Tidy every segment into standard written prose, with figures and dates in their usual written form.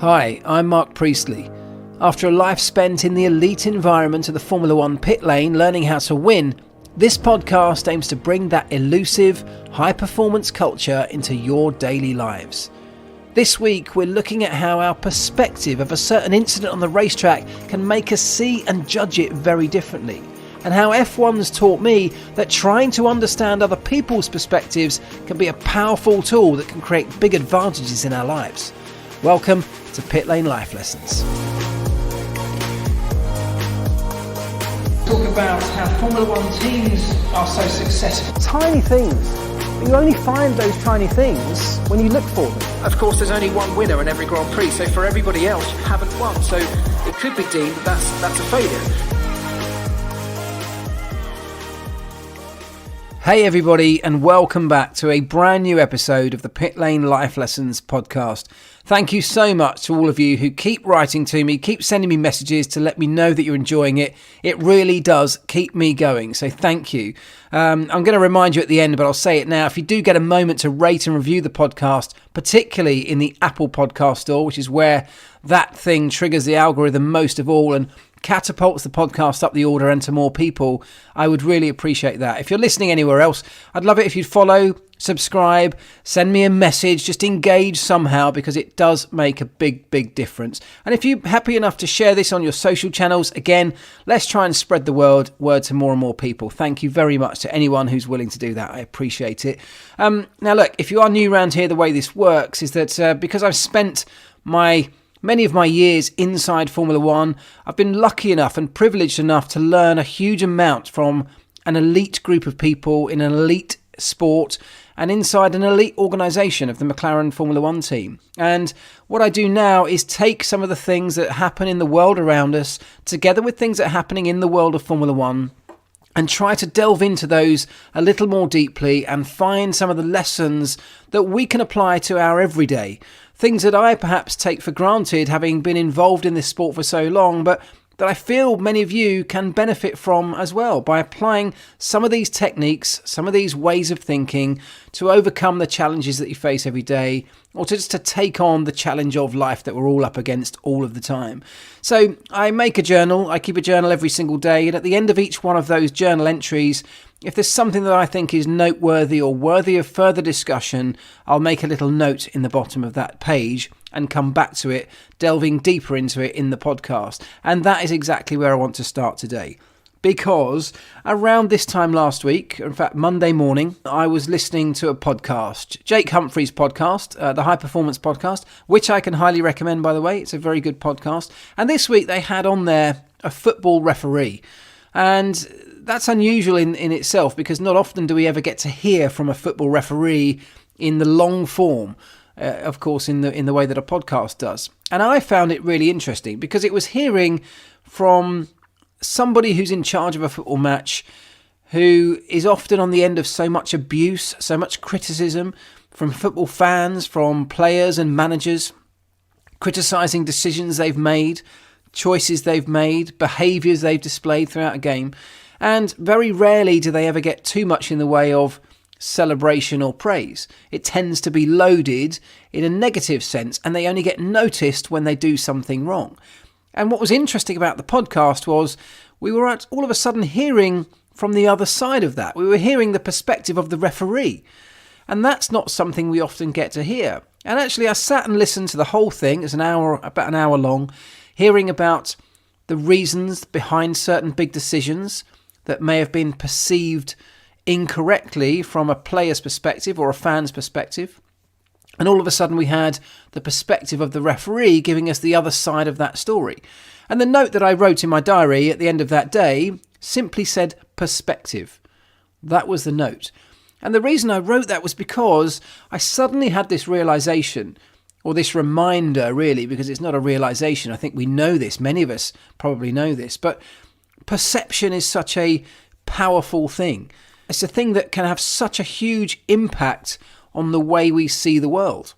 Hi, I'm Mark Priestley. After a life spent in the elite environment of the Formula One pit lane learning how to win, this podcast aims to bring that elusive, high-performance culture into your daily lives. This week, we're looking at how our perspective of a certain incident on the racetrack can make us see and judge it very differently, and how F1's taught me that trying to understand other people's perspectives can be a powerful tool that can create big advantages in our lives. Welcome to Pit Lane Life Lessons. Talk about how Formula One teams are so successful. Tiny things, but you only find those tiny things when you look for them. Of course, there's only one winner in every Grand Prix, so for everybody else, you haven't won. So it could be deemed that's a failure. Hey everybody, and welcome back to a brand new episode of the Pit Lane Life Lessons podcast. Thank you so much to all of you who keep writing to me, keep sending me messages to let me know that you're enjoying it. It really does keep me going, so thank you. I'm going to remind you at the end, but I'll say it now. If you do get a moment to rate and review the podcast, particularly in the Apple Podcast Store, which is where that thing triggers the algorithm most of all and catapults the podcast up the order and to more people, I would really appreciate that. If you're listening anywhere else, I'd love it if you'd follow, subscribe, send me a message, just engage somehow, because it does make a big difference. And if you're happy enough to share this on your social channels, again, let's try and spread the word to more and more people. Thank you very much to anyone who's willing to do that. I appreciate it. Now look, if you are new around here, the way this works is that because I've spent many of my years inside Formula One, I've been lucky enough and privileged enough to learn a huge amount from an elite group of people in an elite sport and inside an elite organisation of the McLaren Formula One team. And what I do now is take some of the things that happen in the world around us, together with things that are happening in the world of Formula One, and try to delve into those a little more deeply and find some of the lessons that we can apply to our everyday. Things that I perhaps take for granted, having been involved in this sport for so long, but that I feel many of you can benefit from as well by applying some of these techniques, some of these ways of thinking to overcome the challenges that you face every day, or just to take on the challenge of life that we're all up against all of the time. So I make a journal, I keep a journal every single day, and at the end of each one of those journal entries, if there's something that I think is noteworthy or worthy of further discussion, I'll make a little note in the bottom of that page and come back to it, delving deeper into it in the podcast. And that is exactly where I want to start today. Because around this time last week, in fact Monday morning, I was listening to a podcast, Jake Humphrey's podcast, the High Performance Podcast, which I can highly recommend, by the way. It's a very good podcast. And this week they had on there a football referee. And that's unusual in itself, because not often do we ever get to hear from a football referee in the long form, of course, in the way that a podcast does. And I found it really interesting because it was hearing from somebody who's in charge of a football match, who is often on the end of so much abuse, so much criticism from football fans, from players and managers, criticising decisions they've made, choices they've made, behaviours they've displayed throughout a game. And very rarely do they ever get too much in the way of celebration or praise. It tends to be loaded in a negative sense, and they only get noticed when they do something wrong. And what was interesting about the podcast was we were all of a sudden hearing from the other side of that. We were hearing the perspective of the referee. And that's not something we often get to hear. And actually I sat and listened to the whole thing. It's about an hour long, hearing about the reasons behind certain big decisions that may have been perceived incorrectly from a player's perspective or a fan's perspective. And all of a sudden we had the perspective of the referee giving us the other side of that story. And the note that I wrote in my diary at the end of that day simply said perspective. That was the note. And the reason I wrote that was because I suddenly had this realization, or this reminder really, because it's not a realization. I think we know this. Many of us probably know this. But perception is such a powerful thing. It's a thing that can have such a huge impact on the way we see the world.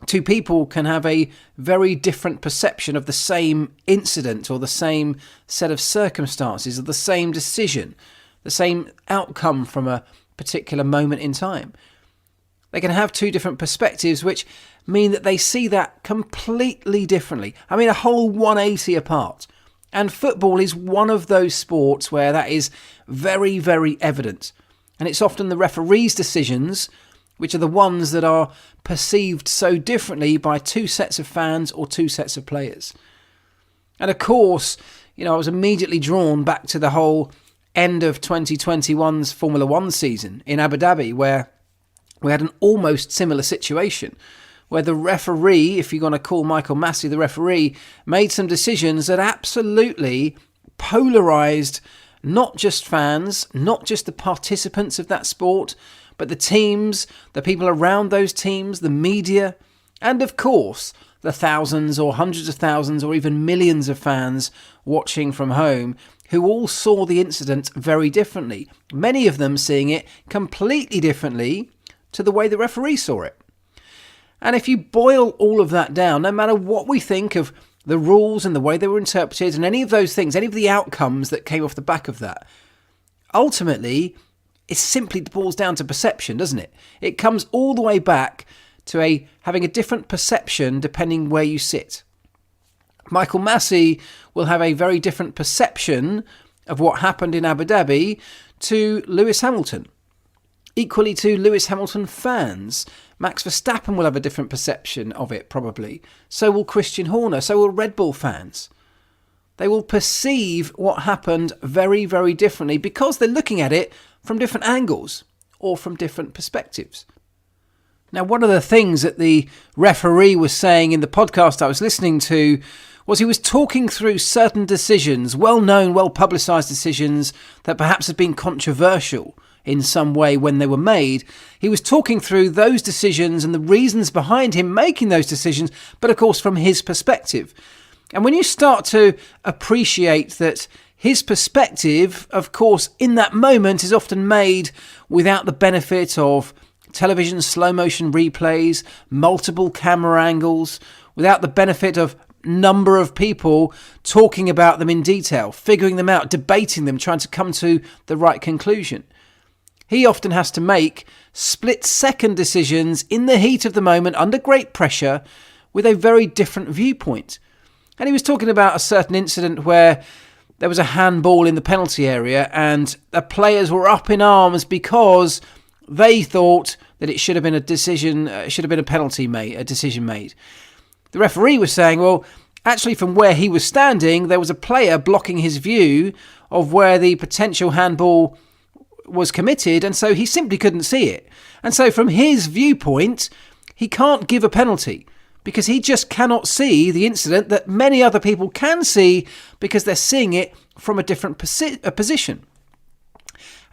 Two people can have a very different perception of the same incident or the same set of circumstances or the same decision, the same outcome from a particular moment in time. They can have two different perspectives, which mean that they see that completely differently. I mean, a whole 180 apart. And football is one of those sports where that is very, very evident. And it's often the referee's decisions which are the ones that are perceived so differently by two sets of fans or two sets of players. And of course, I was immediately drawn back to the whole end of 2021's Formula One season in Abu Dhabi, where we had an almost similar situation, where the referee, if you're going to call Michael Massey the referee, made some decisions that absolutely polarised not just fans, not just the participants of that sport, but the teams, the people around those teams, the media, and of course, the thousands or hundreds of thousands or even millions of fans watching from home who all saw the incident very differently, many of them seeing it completely differently to the way the referee saw it. And if you boil all of that down, no matter what we think of the rules and the way they were interpreted and any of those things, any of the outcomes that came off the back of that, ultimately, it simply boils down to perception, doesn't it? It comes all the way back to having a different perception depending where you sit. Michael Massey will have a very different perception of what happened in Abu Dhabi to Lewis Hamilton. Equally to Lewis Hamilton fans, Max Verstappen will have a different perception of it probably. So will Christian Horner, so will Red Bull fans. They will perceive what happened very, very differently because they're looking at it from different angles or from different perspectives. Now, one of the things that the referee was saying in the podcast I was listening to was he was talking through certain decisions, well-known, well-publicised decisions that perhaps had been controversial in some way when they were made. He was talking through those decisions and the reasons behind him making those decisions, but of course from his perspective. And when you start to appreciate that his perspective, of course, in that moment is often made without the benefit of television slow motion replays, multiple camera angles, without the benefit of number of people talking about them in detail, figuring them out, debating them, trying to come to the right conclusion. He often has to make split-second decisions in the heat of the moment under great pressure with a very different viewpoint. And he was talking about a certain incident where there was a handball in the penalty area and the players were up in arms because they thought that it should have been a decision, should have been a penalty made, a decision made. The referee was saying, well, actually from where he was standing, there was a player blocking his view of where the potential handball was committed, and so he simply couldn't see it. And so from his viewpoint, he can't give a penalty because he just cannot see the incident that many other people can see because they're seeing it from a different position.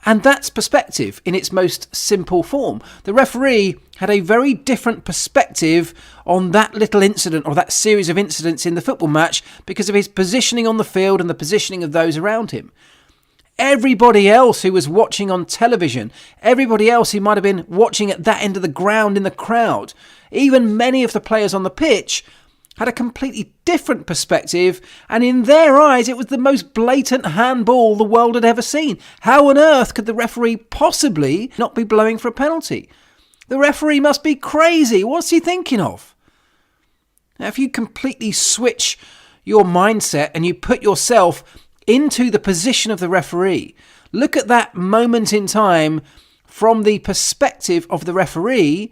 And that's perspective in its most simple form. The referee had a very different perspective on that little incident or that series of incidents in the football match because of his positioning on the field and the positioning of those around him. Everybody else who was watching on television, everybody else who might have been watching at that end of the ground in the crowd, even many of the players on the pitch had a completely different perspective, and in their eyes it was the most blatant handball the world had ever seen. How on earth could the referee possibly not be blowing for a penalty? The referee must be crazy. What's he thinking of? Now, if you completely switch your mindset and you put yourself into the position of the referee, look at that moment in time from the perspective of the referee.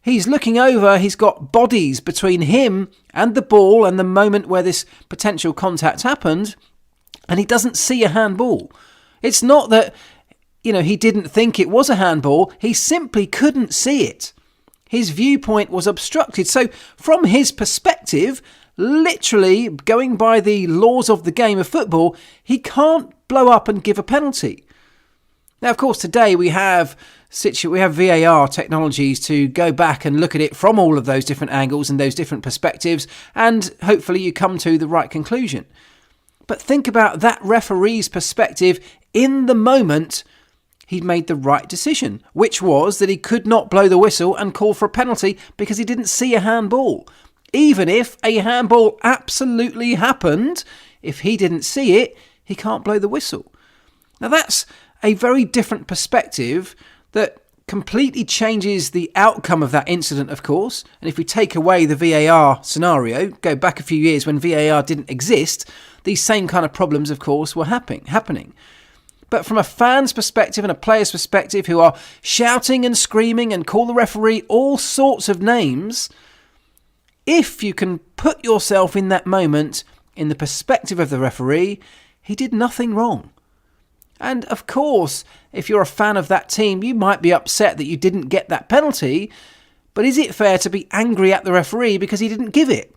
He's looking over, he's got bodies between him and the ball and the moment where this potential contact happened, and he doesn't see a handball. It's not that, he didn't think it was a handball, he simply couldn't see it. His viewpoint was obstructed. So from his perspective, literally going by the laws of the game of football, he can't blow up and give a penalty. Now, of course, today we have VAR technologies to go back and look at it from all of those different angles and those different perspectives, and hopefully you come to the right conclusion. But think about that referee's perspective in the moment. He'd made the right decision, which was that he could not blow the whistle and call for a penalty because he didn't see a handball. Even if a handball absolutely happened, if he didn't see it, he can't blow the whistle. Now that's a very different perspective that completely changes the outcome of that incident, of course. And if we take away the VAR scenario, go back a few years when VAR didn't exist, these same kind of problems, of course, were happening. But from a fan's perspective and a player's perspective who are shouting and screaming and call the referee all sorts of names, if you can put yourself in that moment in the perspective of the referee, he did nothing wrong. And of course, if you're a fan of that team, you might be upset that you didn't get that penalty, but is it fair to be angry at the referee because he didn't give it?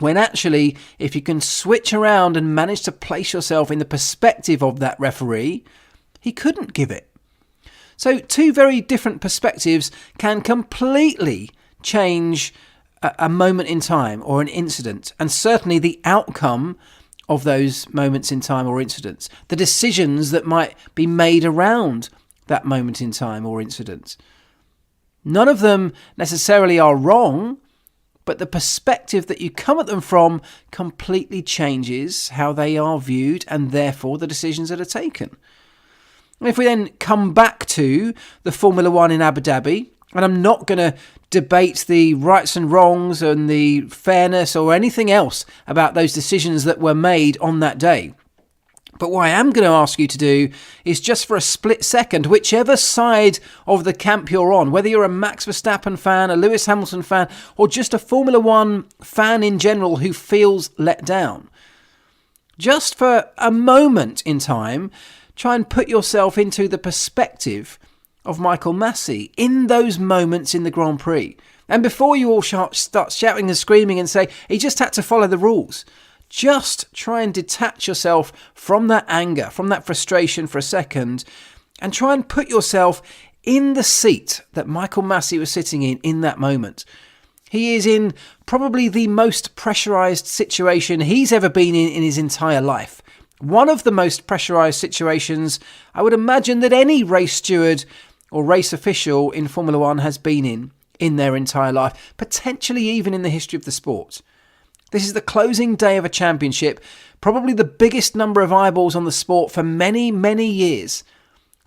When actually, if you can switch around and manage to place yourself in the perspective of that referee, he couldn't give it. So two very different perspectives can completely change a moment in time or an incident, and certainly the outcome of those moments in time or incidents, the decisions that might be made around that moment in time or incident. None of them necessarily are wrong, but the perspective that you come at them from completely changes how they are viewed and therefore the decisions that are taken. And if we then come back to the Formula One in Abu Dhabi, and I'm not going to debate the rights and wrongs and the fairness or anything else about those decisions that were made on that day. But what I am going to ask you to do is just for a split second, whichever side of the camp you're on, whether you're a Max Verstappen fan, a Lewis Hamilton fan, or just a Formula One fan in general who feels let down, just for a moment in time, try and put yourself into the perspective of Michael Masi in those moments in the Grand Prix. And before you all start shouting and screaming and say, he just had to follow the rules, just try and detach yourself from that anger, from that frustration for a second, and try and put yourself in the seat that Michael Masi was sitting in that moment. He is in probably the most pressurised situation he's ever been in his entire life. One of the most pressurised situations I would imagine that any race steward or race official in Formula One has been in their entire life, potentially even in the history of the sport. This is the closing day of a championship, probably the biggest number of eyeballs on the sport for many, many years.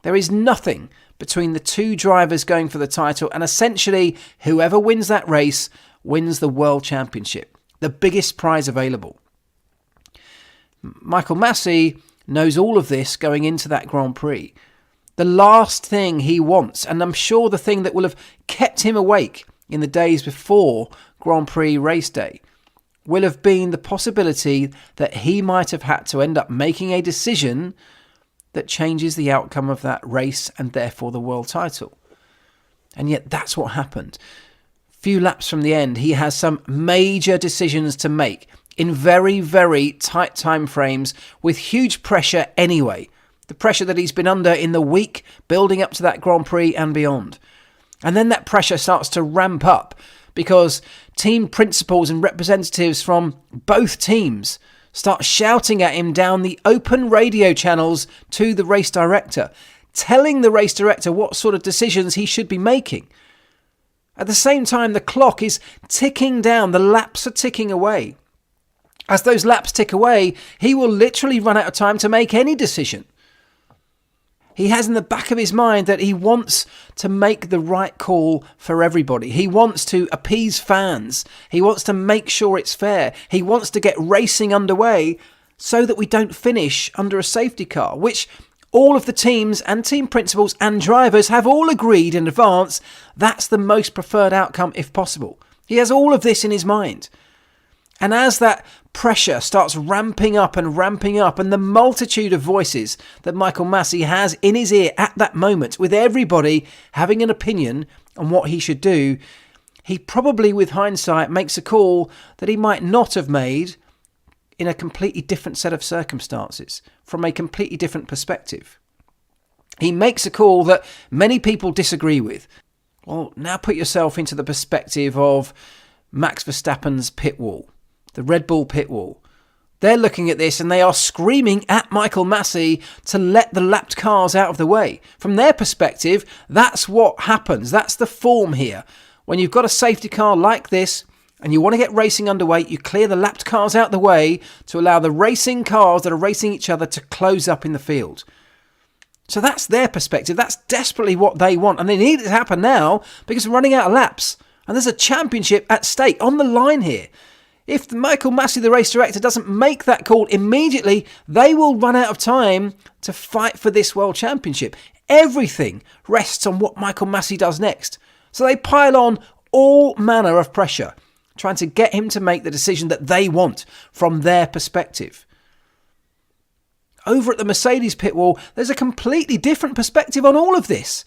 There is nothing between the two drivers going for the title, and essentially whoever wins that race wins the World Championship, the biggest prize available. Michael Masi knows all of this going into that Grand Prix. The last thing he wants, and I'm sure the thing that will have kept him awake in the days before Grand Prix race day, will have been the possibility that he might have had to end up making a decision that changes the outcome of that race and therefore the world title. And yet that's what happened. Few laps from the end, he has some major decisions to make in very, very tight time frames with huge pressure anyway. The pressure that he's been under in the week building up to that Grand Prix and beyond. And then that pressure starts to ramp up because team principals and representatives from both teams start shouting at him down the open radio channels to the race director, telling the race director what sort of decisions he should be making. At the same time, the clock is ticking down, the laps are ticking away. As those laps tick away, he will literally run out of time to make any decision. He has in the back of his mind that he wants to make the right call for everybody. He wants to appease fans. He wants to make sure it's fair. He wants to get racing underway so that we don't finish under a safety car, which all of the teams and team principals and drivers have all agreed in advance that's the most preferred outcome if possible. He has all of this in his mind. And as that pressure starts ramping up and the multitude of voices that Michael Masi has in his ear at that moment, with everybody having an opinion on what he should do, he probably, with hindsight, makes a call that he might not have made in a completely different set of circumstances, from a completely different perspective. He makes a call that many people disagree with. Well, now put yourself into the perspective of Max Verstappen's pit wall. The Red Bull pit wall. They're looking at this and they are screaming at Michael Masi to let the lapped cars out of the way. From their perspective, that's what happens. That's the form here. When you've got a safety car like this and you want to get racing underway, you clear the lapped cars out of the way to allow the racing cars that are racing each other to close up in the field. So that's their perspective. That's desperately what they want. And they need it to happen now because we're running out of laps. And there's a championship at stake on the line here. If Michael Massey, the race director, doesn't make that call immediately, they will run out of time to fight for this world championship. Everything rests on what Michael Massey does next. So they pile on all manner of pressure, trying to get him to make the decision that they want from their perspective. Over at the Mercedes pit wall, there's a completely different perspective on all of this.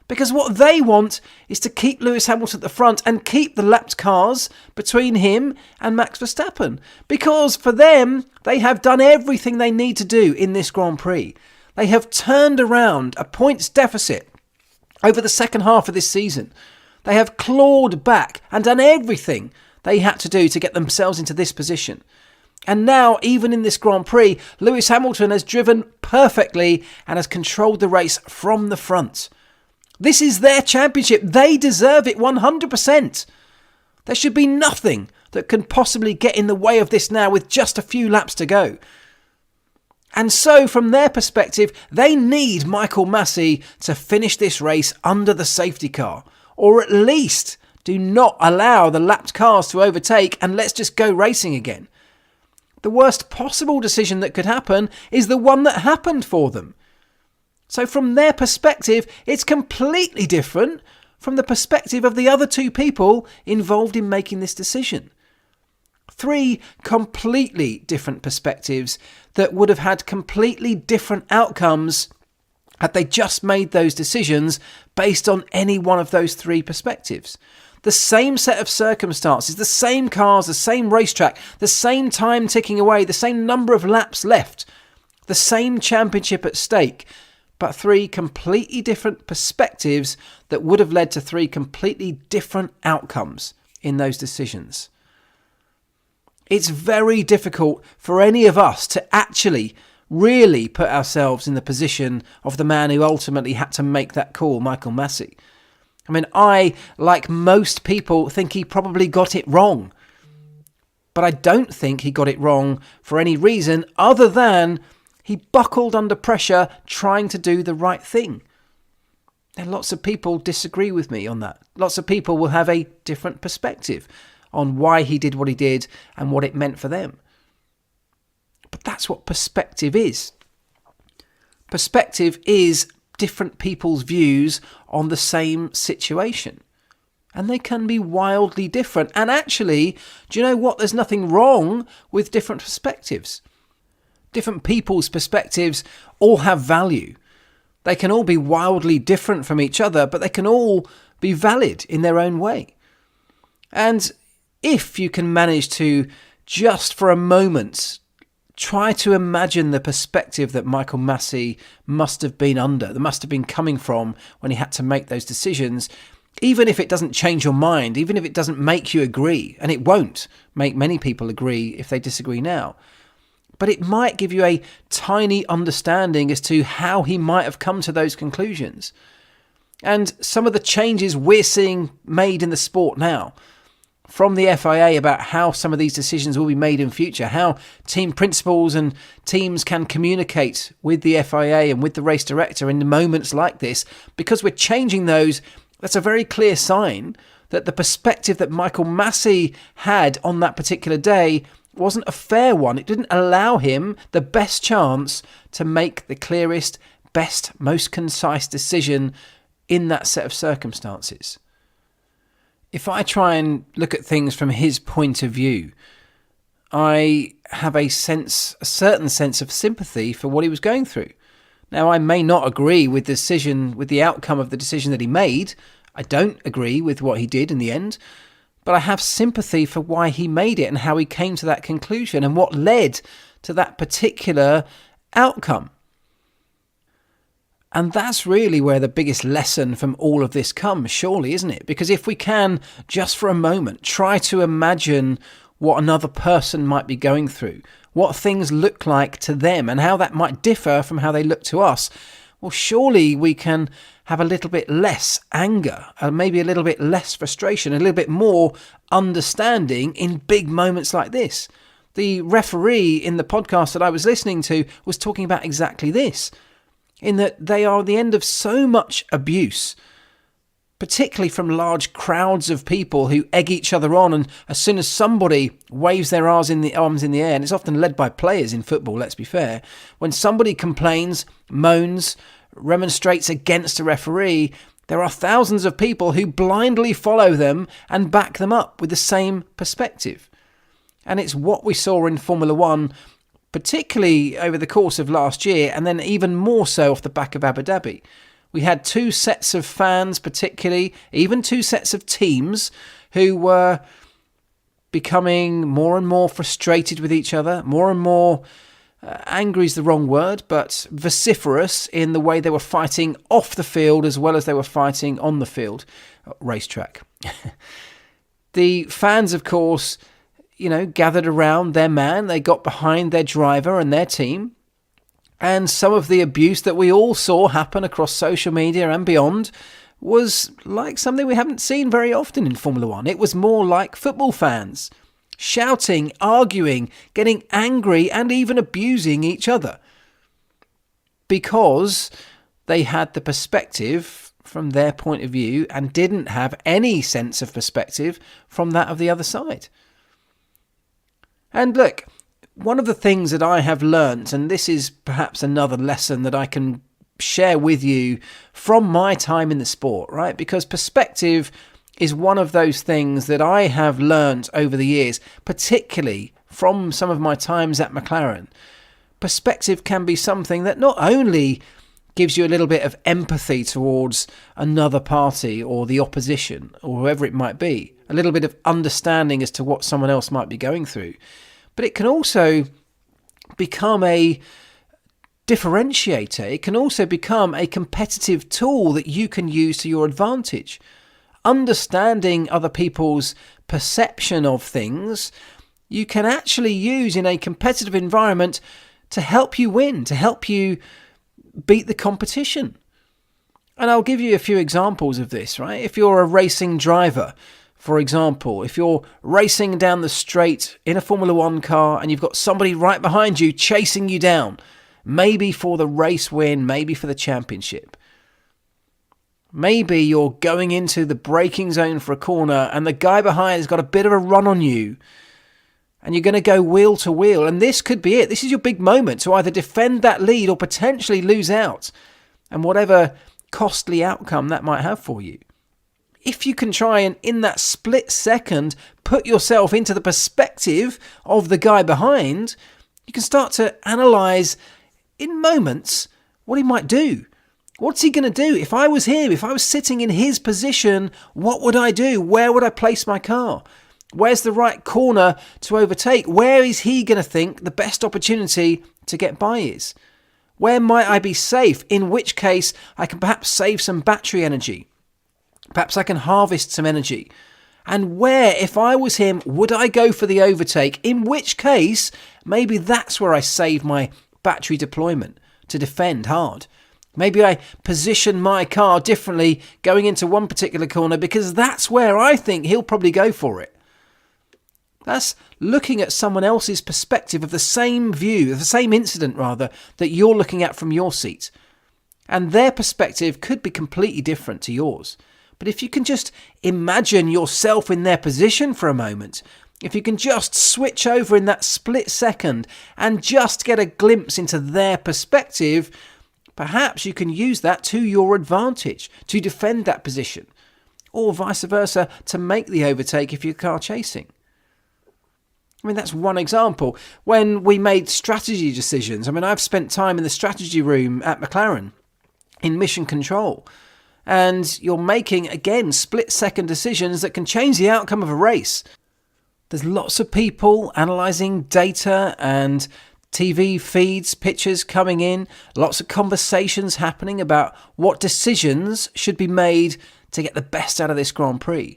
Because what they want is to keep Lewis Hamilton at the front and keep the lapped cars between him and Max Verstappen. Because for them, they have done everything they need to do in this Grand Prix. They have turned around a points deficit over the second half of this season. They have clawed back and done everything they had to do to get themselves into this position. And now, even in this Grand Prix, Lewis Hamilton has driven perfectly and has controlled the race from the front. This is their championship. They deserve it 100%. There should be nothing that can possibly get in the way of this now with just a few laps to go. And so, from their perspective, they need Michael Massey to finish this race under the safety car. Or at least do not allow the lapped cars to overtake and let's just go racing again. The worst possible decision that could happen is the one that happened for them. So from their perspective, it's completely different from the perspective of the other two people involved in making this decision. 3 completely different perspectives that would have had completely different outcomes had they just made those decisions based on any one of those 3 perspectives. The same set of circumstances, the same cars, the same racetrack, the same time ticking away, the same number of laps left, the same championship at stake, but 3 completely different perspectives that would have led to 3 completely different outcomes in those decisions. It's very difficult for any of us to actually really put ourselves in the position of the man who ultimately had to make that call, Michael Massey. I mean, I, like most people, think he probably got it wrong. But I don't think he got it wrong for any reason other than he buckled under pressure trying to do the right thing. And lots of people disagree with me on that. Lots of people will have a different perspective on why he did what he did and what it meant for them. But that's what perspective is. Perspective is different people's views on the same situation. And they can be wildly different. And actually, do you know what? There's nothing wrong with different perspectives. Different people's perspectives all have value. They can all be wildly different from each other, but they can all be valid in their own way. And if you can manage to, just for a moment, try to imagine the perspective that Michael Massey must have been under, that must have been coming from when he had to make those decisions, even if it doesn't change your mind, even if it doesn't make you agree, and it won't make many people agree if they disagree now, but it might give you a tiny understanding as to how he might have come to those conclusions. And some of the changes we're seeing made in the sport now, from the FIA about how some of these decisions will be made in future, how team principals and teams can communicate with the FIA and with the race director in moments like this, because we're changing those, that's a very clear sign that the perspective that Michael Massey had on that particular day wasn't a fair one. It didn't allow him the best chance to make the clearest, best, most concise decision in that set of circumstances. If I try and look at things from his point of view, I have a certain sense of sympathy for what he was going through. Now, I may not agree with the outcome of the decision that he made. I don't agree with what he did in the end, but I have sympathy for why he made it and how he came to that conclusion and what led to that particular outcome. And that's really where the biggest lesson from all of this comes, surely, isn't it? Because if we can, just for a moment, try to imagine what another person might be going through, what things look like to them and how that might differ from how they look to us, well, surely we can have a little bit less anger, maybe a little bit less frustration, a little bit more understanding in big moments like this. The referee in the podcast that I was listening to was talking about exactly this. in that they are the end of so much abuse, particularly from large crowds of people who egg each other on, and as soon as somebody waves their arms in the air, and it's often led by players in football, let's be fair, when somebody complains, moans, remonstrates against a referee, there are thousands of people who blindly follow them and back them up with the same perspective. And it's what we saw in Formula One, particularly over the course of last year, and then even more so off the back of Abu Dhabi. We had two sets of fans, particularly, even two sets of teams who were becoming more and more frustrated with each other, more and more angry is the wrong word, but vociferous in the way they were fighting off the field as well as they were fighting on the field, racetrack. The fans, of course, gathered around their man. They got behind their driver and their team. And some of the abuse that we all saw happen across social media and beyond was like something we haven't seen very often in Formula One. It was more like football fans shouting, arguing, getting angry and even abusing each other because they had the perspective from their point of view and didn't have any sense of perspective from that of the other side. And look, one of the things that I have learnt, and this is perhaps another lesson that I can share with you from my time in the sport, right? Because perspective is one of those things that I have learnt over the years, particularly from some of my times at McLaren. Perspective can be something that not only gives you a little bit of empathy towards another party or the opposition or whoever it might be, a little bit of understanding as to what someone else might be going through, but it can also become a differentiator. It can also become a competitive tool that you can use to your advantage. Understanding other people's perception of things, you can actually use in a competitive environment to help you win, to help you beat the competition. And I'll give you a few examples of this, right? If you're a racing driver, for example, if you're racing down the straight in a Formula One car and you've got somebody right behind you chasing you down, maybe for the race win, maybe for the championship. Maybe you're going into the braking zone for a corner and the guy behind has got a bit of a run on you and you're going to go wheel to wheel. And this could be it. This is your big moment to either defend that lead or potentially lose out, and whatever costly outcome that might have for you. If you can try and in that split second put yourself into the perspective of the guy behind, you can start to analyse in moments what he might do. What's he going to do? If I was him, if I was sitting in his position, what would I do? Where would I place my car? Where's the right corner to overtake? Where is he going to think the best opportunity to get by is? Where might I be safe? In which case I can perhaps save some battery energy. Perhaps I can harvest some energy. And where, if I was him, would I go for the overtake? In which case, maybe that's where I save my battery deployment to defend hard. Maybe I position my car differently going into one particular corner because that's where I think he'll probably go for it. That's looking at someone else's perspective of the same view, of the same incident rather, that you're looking at from your seat. And their perspective could be completely different to yours. But if you can just imagine yourself in their position for a moment, if you can just switch over in that split second and just get a glimpse into their perspective, perhaps you can use that to your advantage to defend that position, or vice versa to make the overtake if you're car chasing. I mean, that's one example. When we made strategy decisions, I've spent time in the strategy room at McLaren in mission control, and you're making, again, split-second decisions that can change the outcome of a race. There's lots of people analysing data and TV feeds, pictures coming in, lots of conversations happening about what decisions should be made to get the best out of this Grand Prix.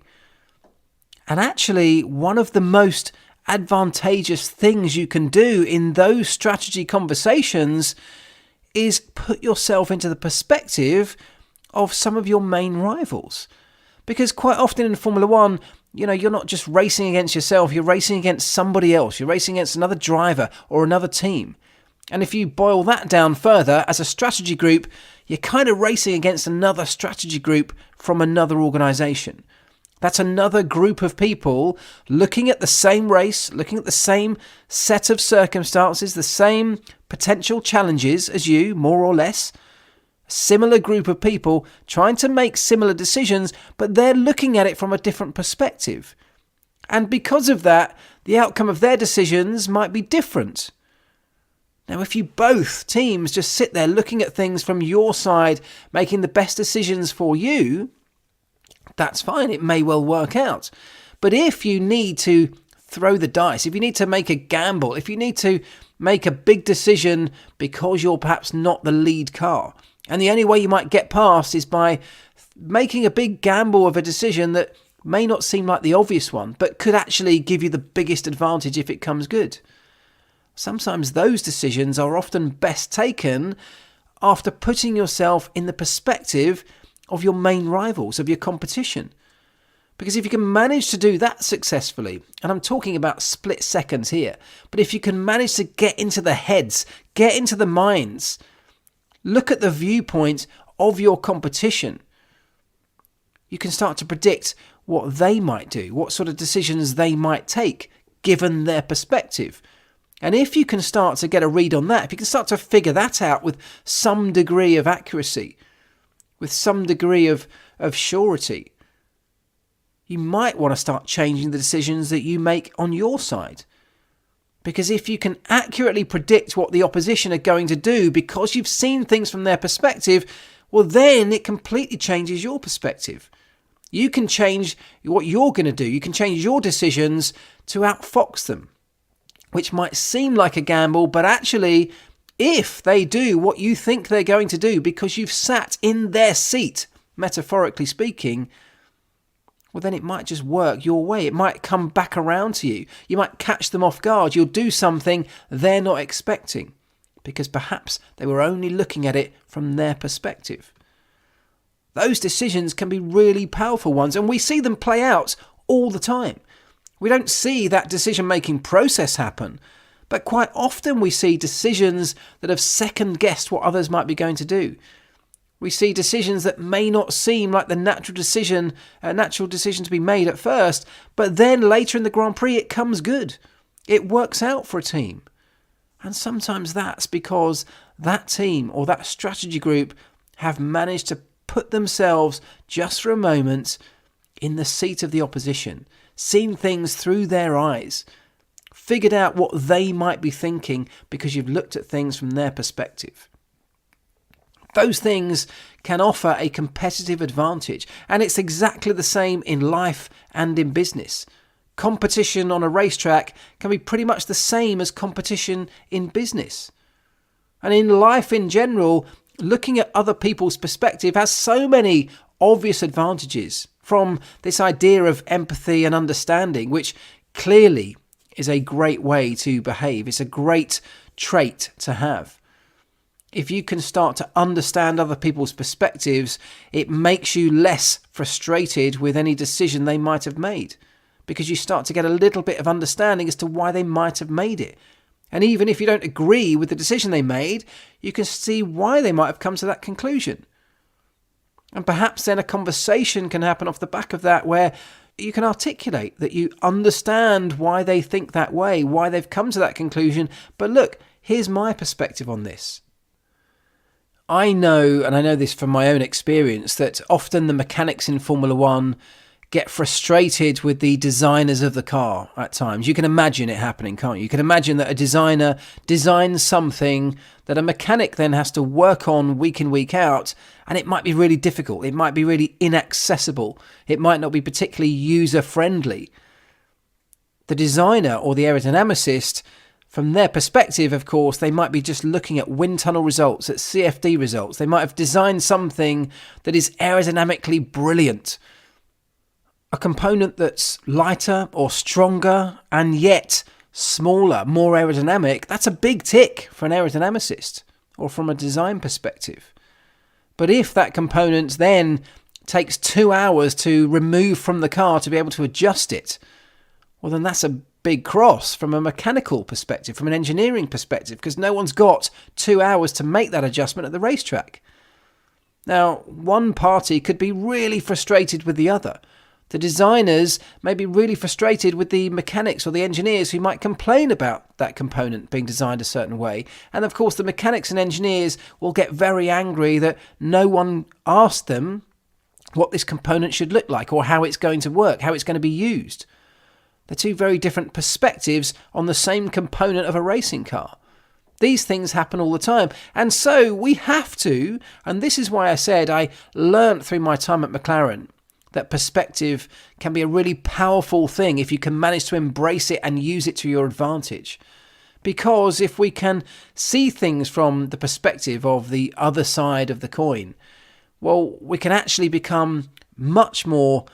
And actually, one of the most advantageous things you can do in those strategy conversations is put yourself into the perspective of some of your main rivals. Because quite often in Formula One, you're not just racing against yourself, you're racing against somebody else. You're racing against another driver or another team. And if you boil that down further, as a strategy group, you're kind of racing against another strategy group from another organisation. That's another group of people looking at the same race, looking at the same set of circumstances, the same potential challenges as you, more or less. A similar group of people trying to make similar decisions, but they're looking at it from a different perspective. And because of that, the outcome of their decisions might be different. Now, if you both teams just sit there looking at things from your side, making the best decisions for you, that's fine. It may well work out. But if you need to throw the dice, if you need to make a gamble, if you need to make a big decision because you're perhaps not the lead car, and the only way you might get past is by making a big gamble of a decision that may not seem like the obvious one, but could actually give you the biggest advantage if it comes good. Sometimes those decisions are often best taken after putting yourself in the perspective of your main rivals, of your competition. Because if you can manage to do that successfully, and I'm talking about split seconds here, but if you can manage to get into the heads, get into the minds, look at the viewpoint of your competition, you can start to predict what they might do, what sort of decisions they might take, given their perspective. And if you can start to get a read on that, if you can start to figure that out with some degree of accuracy, with some degree of surety, you might want to start changing the decisions that you make on your side. Because if you can accurately predict what the opposition are going to do because you've seen things from their perspective, well, then it completely changes your perspective. You can change what you're going to do. You can change your decisions to outfox them, which might seem like a gamble, but actually, if they do what you think they're going to do because you've sat in their seat, metaphorically speaking, well, then it might just work your way. It might come back around to you. You might catch them off guard. You'll do something they're not expecting because perhaps they were only looking at it from their perspective. Those decisions can be really powerful ones, and we see them play out all the time. We don't see that decision-making process happen, but quite often we see decisions that have second-guessed what others might be going to do. We see decisions that may not seem like the natural decision to be made at first, but then later in the Grand Prix it comes good. It works out for a team. And sometimes that's because that team or that strategy group have managed to put themselves just for a moment in the seat of the opposition, seen things through their eyes, figured out what they might be thinking because you've looked at things from their perspective. Those things can offer a competitive advantage, and it's exactly the same in life and in business. Competition on a racetrack can be pretty much the same as competition in business. And in life in general, looking at other people's perspective has so many obvious advantages, from this idea of empathy and understanding, which clearly is a great way to behave. It's a great trait to have. If you can start to understand other people's perspectives, it makes you less frustrated with any decision they might have made, because you start to get a little bit of understanding as to why they might have made it. And even if you don't agree with the decision they made, you can see why they might have come to that conclusion. And perhaps then a conversation can happen off the back of that where you can articulate that you understand why they think that way, why they've come to that conclusion. But look, here's my perspective on this. I know, and I know this from my own experience, that often the mechanics in Formula One get frustrated with the designers of the car at times. You can imagine it happening, can't you? You can imagine that a designer designs something that a mechanic then has to work on week in, week out, and it might be really difficult. It might be really inaccessible. It might not be particularly user-friendly. The designer or the aerodynamicist, from their perspective, of course, they might be just looking at wind tunnel results, at CFD results. They might have designed something that is aerodynamically brilliant. A component that's lighter or stronger and yet smaller, more aerodynamic, that's a big tick for an aerodynamicist or from a design perspective. But if that component then takes 2 hours to remove from the car to be able to adjust it, well, then that's a big cross from a mechanical perspective, from an engineering perspective, because no one's got 2 hours to make that adjustment at the racetrack. Now, one party could be really frustrated with the other. The designers may be really frustrated with the mechanics or the engineers who might complain about that component being designed a certain way. And of course, the mechanics and engineers will get very angry that no one asked them what this component should look like or how it's going to work, how it's going to be used. They're two very different perspectives on the same component of a racing car. These things happen all the time. And so we have to, and this is why I said I learnt through my time at McLaren that perspective can be a really powerful thing if you can manage to embrace it and use it to your advantage. Because if we can see things from the perspective of the other side of the coin, well, we can actually become much more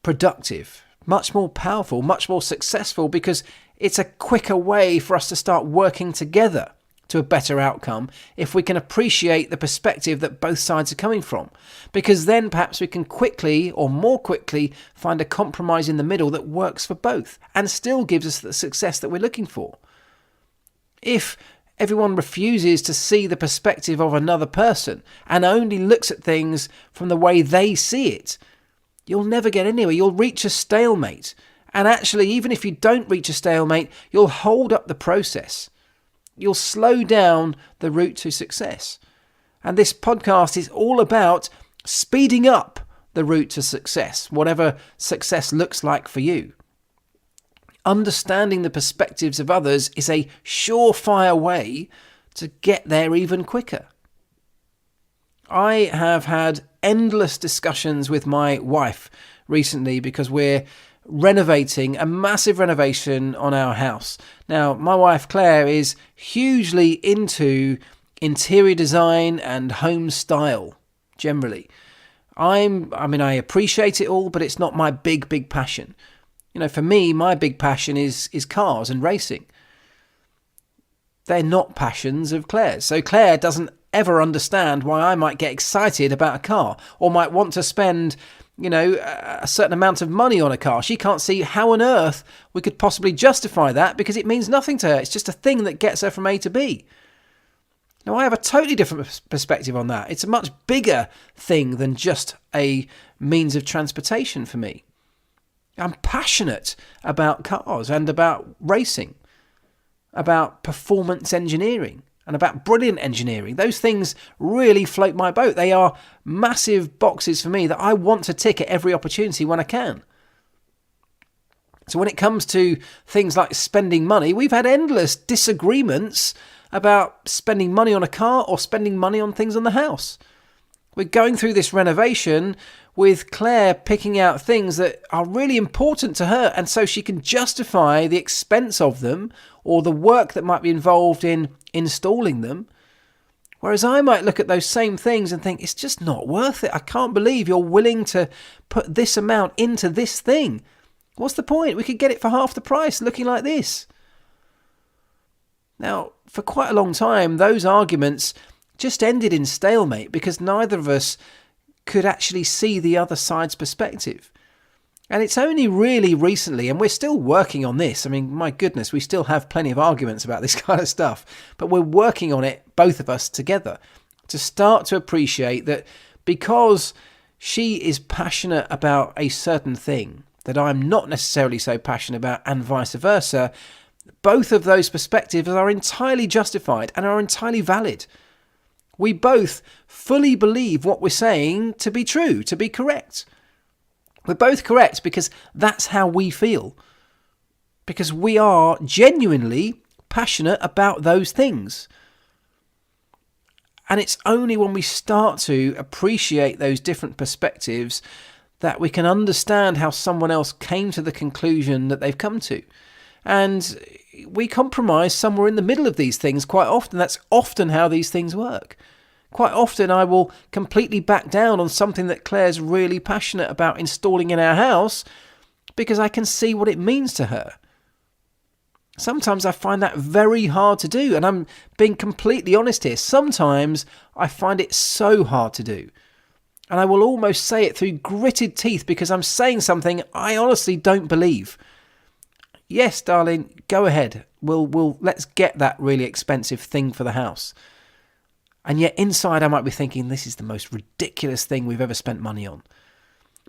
productive, much more powerful, much more successful, because it's a quicker way for us to start working together to a better outcome if we can appreciate the perspective that both sides are coming from. Because then perhaps we can quickly or more quickly find a compromise in the middle that works for both and still gives us the success that we're looking for. If everyone refuses to see the perspective of another person and only looks at things from the way they see it, you'll never get anywhere. You'll reach a stalemate. And actually, even if you don't reach a stalemate, you'll hold up the process. You'll slow down the route to success. And this podcast is all about speeding up the route to success, whatever success looks like for you. Understanding the perspectives of others is a surefire way to get there even quicker. I have had endless discussions with my wife recently because we're renovating a massive renovation on our house. Now, my wife Claire is hugely into interior design and home style generally. I appreciate it all, but it's not my big passion. You know, for me, my big passion is cars and racing. They're not passions of Claire's. So Claire doesn't ever understand why I might get excited about a car or might want to spend, a certain amount of money on a car. She can't see how on earth we could possibly justify that because it means nothing to her. It's just a thing that gets her from A to B. Now, I have a totally different perspective on that. It's a much bigger thing than just a means of transportation for me. I'm passionate about cars and about racing, about performance engineering and about brilliant engineering. Those things really float my boat. They are massive boxes for me that I want to tick at every opportunity when I can. So when it comes to things like spending money, we've had endless disagreements about spending money on a car or spending money on things on the house. We're going through this renovation with Claire picking out things that are really important to her, and so she can justify the expense of them or the work that might be involved in installing them. Whereas I might look at those same things and think, it's just not worth it. I can't believe you're willing to put this amount into this thing. What's the point? We could get it for half the price looking like this. Now, for quite a long time, those arguments just ended in stalemate because neither of us could actually see the other side's perspective. And it's only really recently, and we're still working on this. I mean, my goodness, we still have plenty of arguments about this kind of stuff, but we're working on it, both of us together, to start to appreciate that because she is passionate about a certain thing that I'm not necessarily so passionate about, and vice versa, both of those perspectives are entirely justified and are entirely valid. We both fully believe what we're saying to be true, to be correct. We're both correct because that's how we feel. Because we are genuinely passionate about those things. And it's only when we start to appreciate those different perspectives that we can understand how someone else came to the conclusion that they've come to. And we compromise somewhere in the middle of these things quite often. That's often how these things work. Quite often I will completely back down on something that Claire's really passionate about installing in our house because I can see what it means to her. Sometimes I find that very hard to do, and I'm being completely honest here. Sometimes I find it so hard to do. And I will almost say it through gritted teeth because I'm saying something I honestly don't believe. yes, darling, go ahead. Let's get that really expensive thing for the house. And yet inside I might be thinking, this is the most ridiculous thing we've ever spent money on.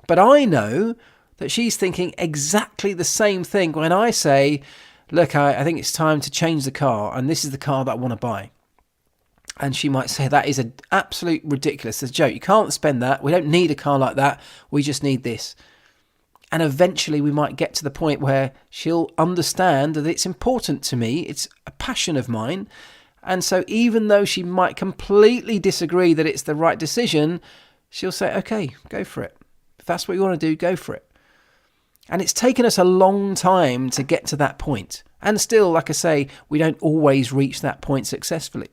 But I know that she's thinking exactly the same thing when I say, look, I think it's time to change the car, and this is the car that I want to buy. And she might say, that is an absolute ridiculous. It's a joke. You can't spend that. We don't need a car like that. We just need this. And eventually we might get to the point where she'll understand that it's important to me. It's a passion of mine. And so even though she might completely disagree that it's the right decision, she'll say, okay, go for it. If that's what you want to do, go for it. And it's taken us a long time to get to that point. And still, like I say, we don't always reach that point successfully.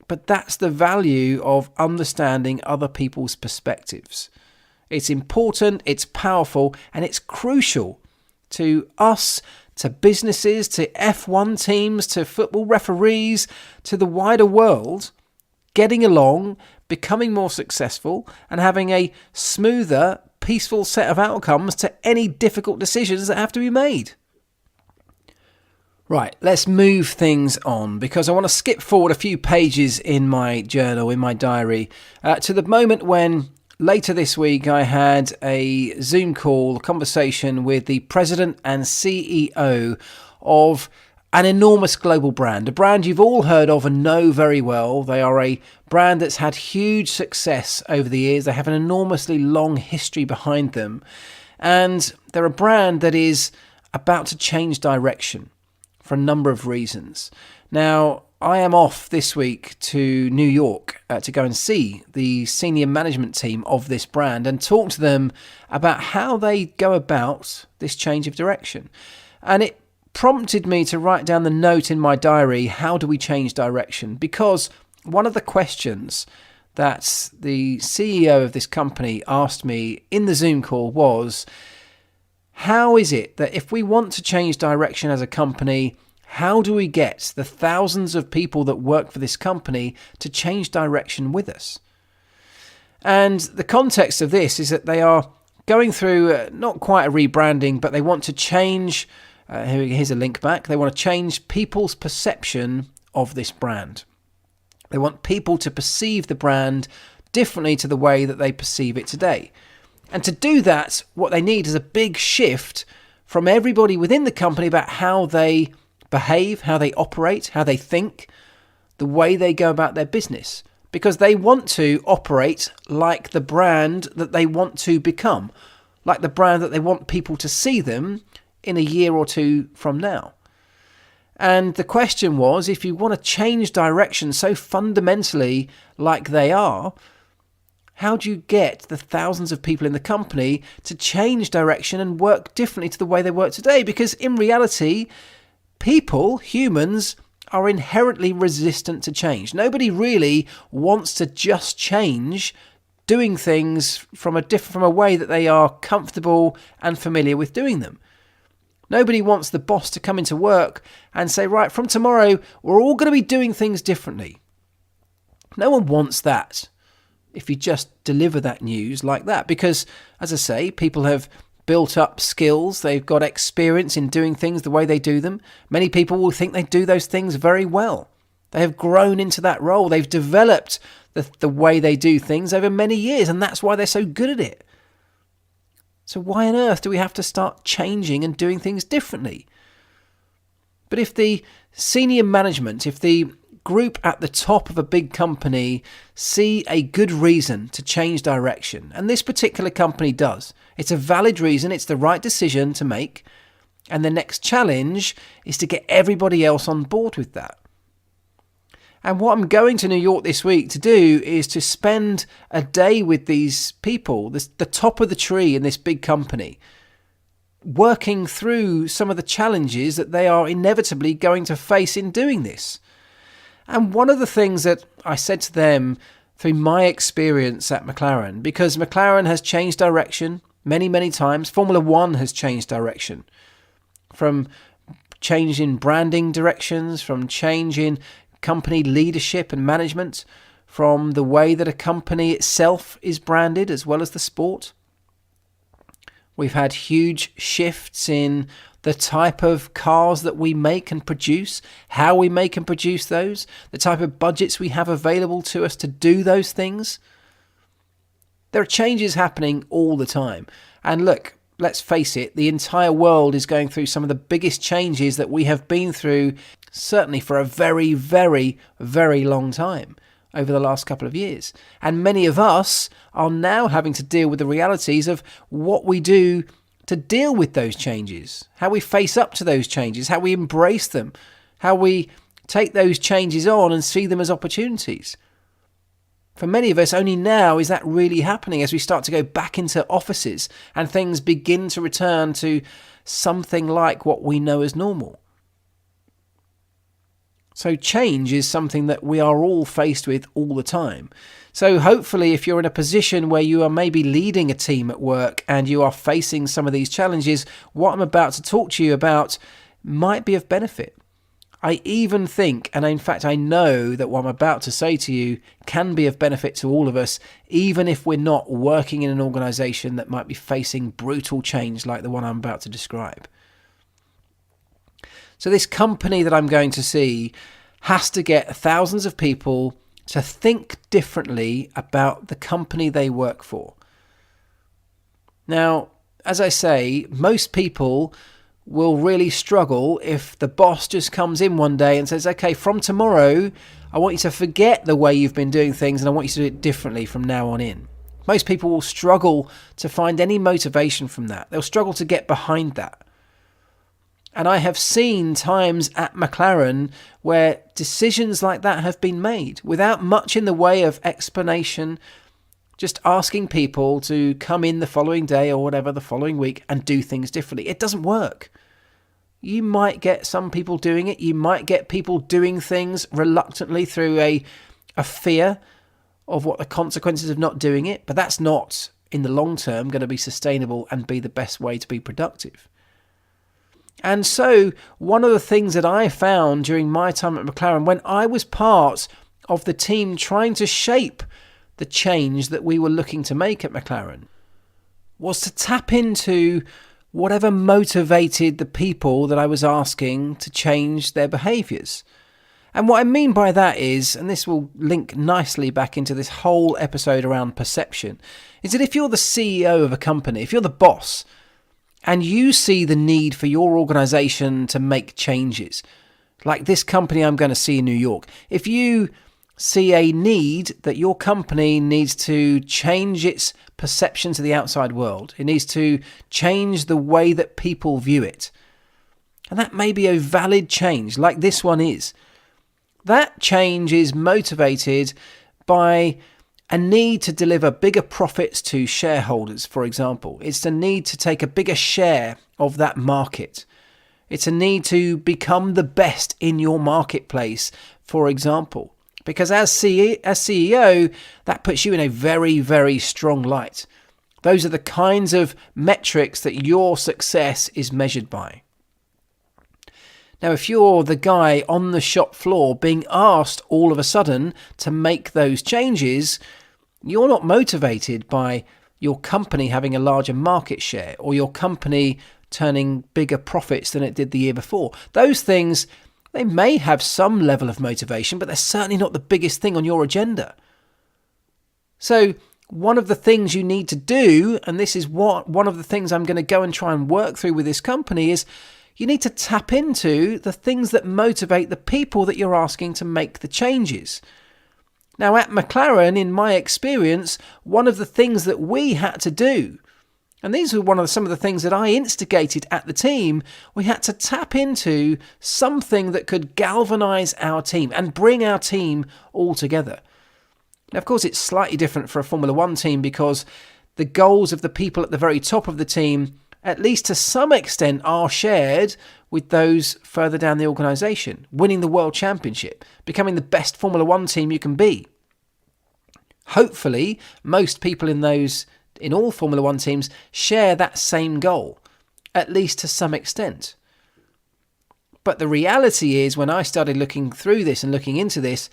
But that's the value of understanding other people's perspectives. It's important, it's powerful, and it's crucial to us, to businesses, to F1 teams, to football referees, to the wider world, getting along, becoming more successful, and having a smoother, peaceful set of outcomes to any difficult decisions that have to be made. Right, let's move things on, because I want to skip forward a few pages in my journal, in my diary, to the moment when later this week I had a Zoom call, conversation with the president and CEO of an enormous global brand, a brand you've all heard of and know very well. They are a brand that's had huge success over the years. They have an enormously long history behind them. And they're a brand that is about to change direction for a number of reasons. Now, I am off this week to New York to go and see the senior management team of this brand and talk to them about how they go about this change of direction. And it prompted me to write down the note in my diary, how do we change direction? Because one of the questions that the CEO of this company asked me in the Zoom call was, how is it that if we want to change direction as a company, how do we get the thousands of people that work for this company to change direction with us? And the context of this is that they are going through not quite a rebranding, but they want to change. Here's a link back. They want to change people's perception of this brand. They want people to perceive the brand differently to the way that they perceive it today. And to do that, what they need is a big shift from everybody within the company about how they behave, how they operate, how they think, the way they go about their business. Because they want to operate like the brand that they want to become, like the brand that they want people to see them in a year or two from now. And the question was, if you want to change direction so fundamentally like they are, how do you get the thousands of people in the company to change direction and work differently to the way they work today? Because in reality, people, humans, are inherently resistant to change. Nobody really wants to just change doing things from a way that they are comfortable and familiar with doing them. Nobody wants the boss to come into work and say, right, from tomorrow, we're all going to be doing things differently. No one wants that if you just deliver that news like that. Because, as I say, people have built up skills. They've got experience in doing things the way they do them. Many people will think they do those things very well. They have grown into that role. They've developed the way they do things over many years, and that's why they're so good at it. So why on earth do we have to start changing and doing things differently? But if the senior management, if the group at the top of a big company see a good reason to change direction, and this particular company does, it's a valid reason, it's the right decision to make, and the next challenge is to get everybody else on board with that. And what I'm going to New York this week to do is to spend a day with these people, the top of the tree in this big company, working through some of the challenges that they are inevitably going to face in doing this. And one of the things that I said to them through my experience at McLaren, because McLaren has changed direction many, many times. Formula One has changed direction, from change in branding directions, from change in company leadership and management, from the way that a company itself is branded as well as the sport. We've had huge shifts in the type of cars that we make and produce, how we make and produce those, the type of budgets we have available to us to do those things. There are changes happening all the time. And look, let's face it, the entire world is going through some of the biggest changes that we have been through, certainly for a very, very, very long time over the last couple of years. And many of us are now having to deal with the realities of what we do to deal with those changes, how we face up to those changes, how we embrace them, how we take those changes on and see them as opportunities. For many of us, only now is that really happening as we start to go back into offices and things begin to return to something like what we know as normal. So change is something that we are all faced with all the time. So hopefully if you're in a position where you are maybe leading a team at work and you are facing some of these challenges, what I'm about to talk to you about might be of benefit. I even think, and in fact I know that what I'm about to say to you can be of benefit to all of us, even if we're not working in an organisation that might be facing brutal change like the one I'm about to describe. So this company that I'm going to see has to get thousands of people to think differently about the company they work for. Now, as I say, most people will really struggle if the boss just comes in one day and says, okay, from tomorrow, I want you to forget the way you've been doing things and I want you to do it differently from now on in. Most people will struggle to find any motivation from that. They'll struggle to get behind that. And I have seen times at McLaren where decisions like that have been made without much in the way of explanation, just asking people to come in the following day or whatever, the following week, and do things differently. It doesn't work. You might get some people doing it. You might get people doing things reluctantly through a fear of what the consequences of not doing it. But that's not, in the long term, going to be sustainable and be the best way to be productive. And so one of the things that I found during my time at McLaren, when I was part of the team trying to shape the change that we were looking to make at McLaren, was to tap into whatever motivated the people that I was asking to change their behaviours. And what I mean by that is, and this will link nicely back into this whole episode around perception, is that if you're the CEO of a company, if you're the boss, and you see the need for your organisation to make changes, like this company I'm going to see in New York, if you see a need that your company needs to change its perception to the outside world, it needs to change the way that people view it, and that may be a valid change like this one is. That change is motivated by a need to deliver bigger profits to shareholders, for example. It's the need to take a bigger share of that market. It's a need to become the best in your marketplace, for example. Because as CEO, that puts you in a very, very strong light. Those are the kinds of metrics that your success is measured by. Now, if you're the guy on the shop floor being asked all of a sudden to make those changes, you're not motivated by your company having a larger market share or your company turning bigger profits than it did the year before. Those things, they may have some level of motivation, but they're certainly not the biggest thing on your agenda. So one of the things you need to do, and this is one of the things I'm going to go and try and work through with this company, is you need to tap into the things that motivate the people that you're asking to make the changes. Now, at McLaren, in my experience, one of the things that we had to do, and these were some of the things that I instigated at the team, we had to tap into something that could galvanise our team and bring our team all together. Now, of course, it's slightly different for a Formula One team because the goals of the people at the very top of the team, at least to some extent, are shared with those further down the organisation, winning the World Championship, becoming the best Formula One team you can be. Hopefully, most people in all Formula One teams share that same goal, at least to some extent. But the reality is, when I started looking through this and looking into this,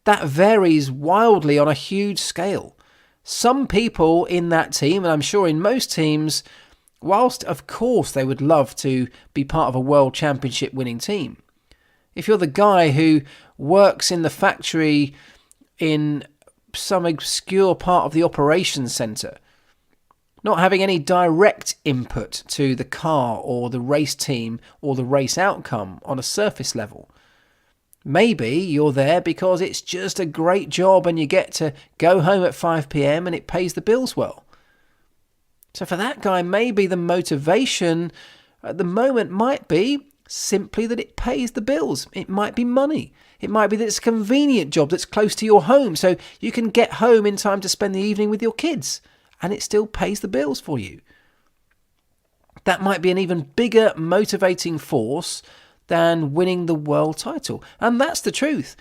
that varies wildly on a huge scale. Some people in that team, and I'm sure in most teams, whilst of course they would love to be part of a world championship winning team, if you're the guy who works in the factory in some obscure part of the operations centre, not having any direct input to the car or the race team or the race outcome on a surface level, maybe you're there because it's just a great job and you get to go home at 5 p.m. and it pays the bills well. So for that guy, maybe the motivation at the moment might be simply that it pays the bills. It might be money. It might be that it's a convenient job that's close to your home, so you can get home in time to spend the evening with your kids, and it still pays the bills for you. That might be an even bigger motivating force than winning the world title. And that's the truth.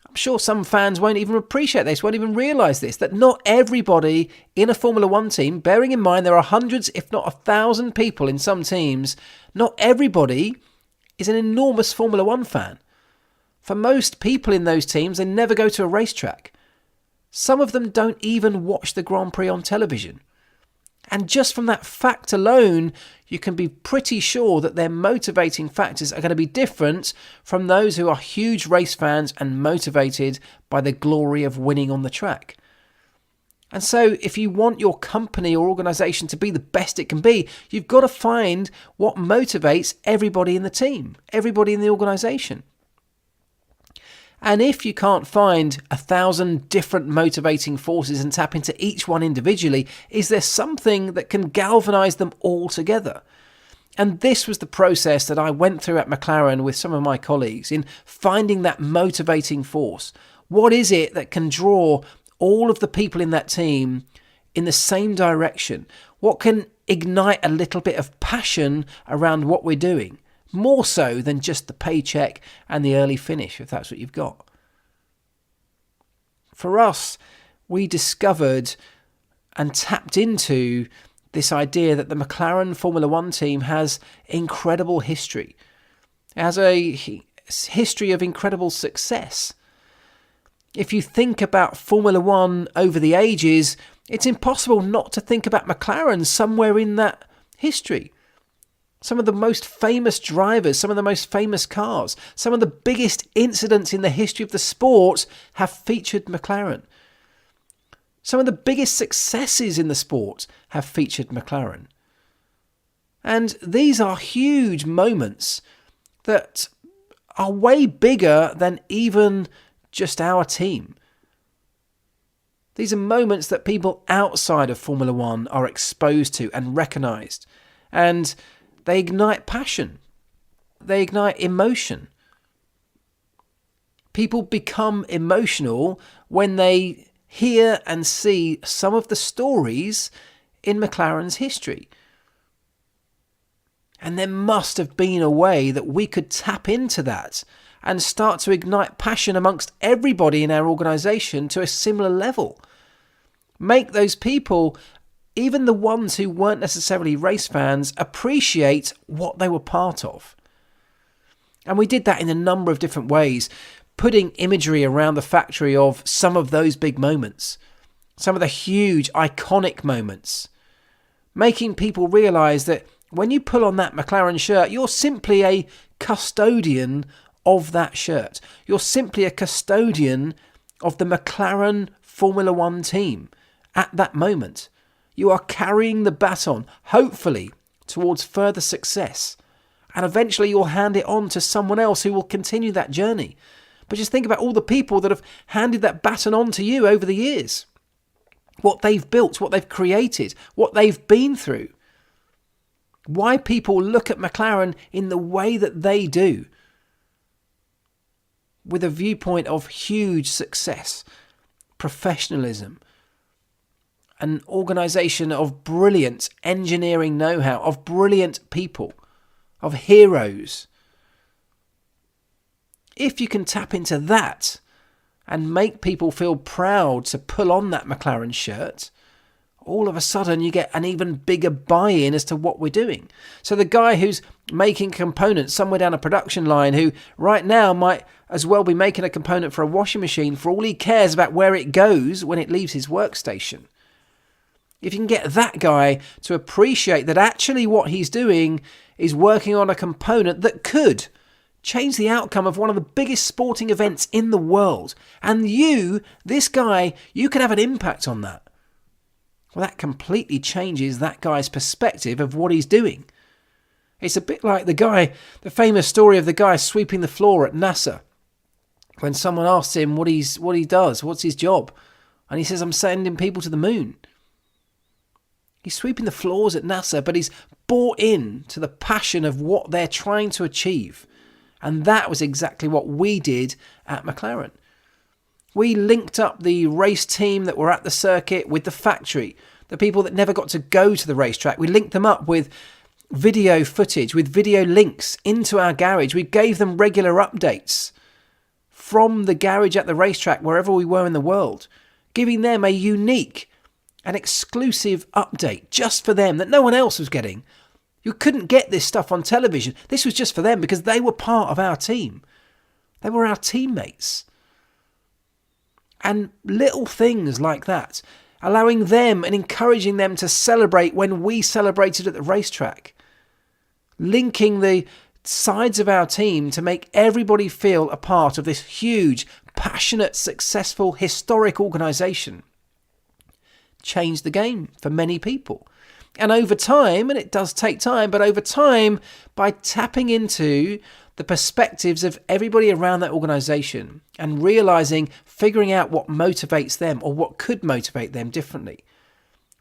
I'm sure some fans won't even appreciate this, won't even realise this, that not everybody in a Formula One team, bearing in mind there are hundreds, if not 1,000 people in some teams, not everybody is an enormous Formula One fan. For most people in those teams, they never go to a racetrack. Some of them don't even watch the Grand Prix on television. And just from that fact alone, you can be pretty sure that their motivating factors are going to be different from those who are huge race fans and motivated by the glory of winning on the track. And so if you want your company or organisation to be the best it can be, you've got to find what motivates everybody in the team, everybody in the organisation. And if you can't find 1,000 different motivating forces and tap into each one individually, is there something that can galvanise them all together? And this was the process that I went through at McLaren with some of my colleagues in finding that motivating force. What is it that can draw all of the people in that team in the same direction? What can ignite a little bit of passion around what we're doing? More so than just the paycheck and the early finish, if that's what you've got. For us, we discovered and tapped into this idea that the McLaren Formula One team has incredible history. It has a history of incredible success. If you think about Formula One over the ages, it's impossible not to think about McLaren somewhere in that history. Some of the most famous drivers, some of the most famous cars, some of the biggest incidents in the history of the sport have featured McLaren. Some of the biggest successes in the sport have featured McLaren. And these are huge moments that are way bigger than even just our team. These are moments that people outside of Formula One are exposed to and recognised. And they ignite passion. They ignite emotion. People become emotional when they hear and see some of the stories in McLaren's history. And there must have been a way that we could tap into that and start to ignite passion amongst everybody in our organisation to a similar level. Make those people, even the ones who weren't necessarily race fans, appreciate what they were part of. And we did that in a number of different ways, putting imagery around the factory of some of those big moments, some of the huge, iconic moments, making people realise that when you pull on that McLaren shirt, you're simply a custodian of that shirt. You're simply a custodian of the McLaren Formula One team at that moment. You are carrying the baton, hopefully, towards further success. And eventually you'll hand it on to someone else who will continue that journey. But just think about all the people that have handed that baton on to you over the years. What they've built, what they've created, what they've been through. Why people look at McLaren in the way that they do. With a viewpoint of huge success, professionalism, an organisation of brilliant engineering know-how, of brilliant people, of heroes. If you can tap into that and make people feel proud to pull on that McLaren shirt, all of a sudden you get an even bigger buy-in as to what we're doing. So the guy who's making components somewhere down a production line, who right now might as well be making a component for a washing machine, for all he cares about where it goes when it leaves his workstation. if you can get that guy to appreciate that actually what he's doing is working on a component that could change the outcome of one of the biggest sporting events in the world, and you, this guy, you could have an impact on that. Well, that completely changes that guy's perspective of what he's doing. It's a bit like the famous story of the guy sweeping the floor at NASA. When someone asks him what he does, what's his job? And he says, I'm sending people to the moon. He's sweeping the floors at NASA, but he's bought in to the passion of what they're trying to achieve. And that was exactly what we did at McLaren. We linked up the race team that were at the circuit with the factory, the people that never got to go to the racetrack. We linked them up with video footage, with video links into our garage. We gave them regular updates from the garage at the racetrack, wherever we were in the world, giving them a unique and exclusive update just for them that no one else was getting. You couldn't get this stuff on television. This was just for them because they were part of our team. They were our teammates. And little things like that, allowing them and encouraging them to celebrate when we celebrated at the racetrack. Linking the sides of our team to make everybody feel a part of this huge, passionate, successful, historic organisation. Changed the game for many people. And over time, and it does take time, but over time, by tapping into the perspectives of everybody around that organisation and realising, figuring out what motivates them or what could motivate them differently,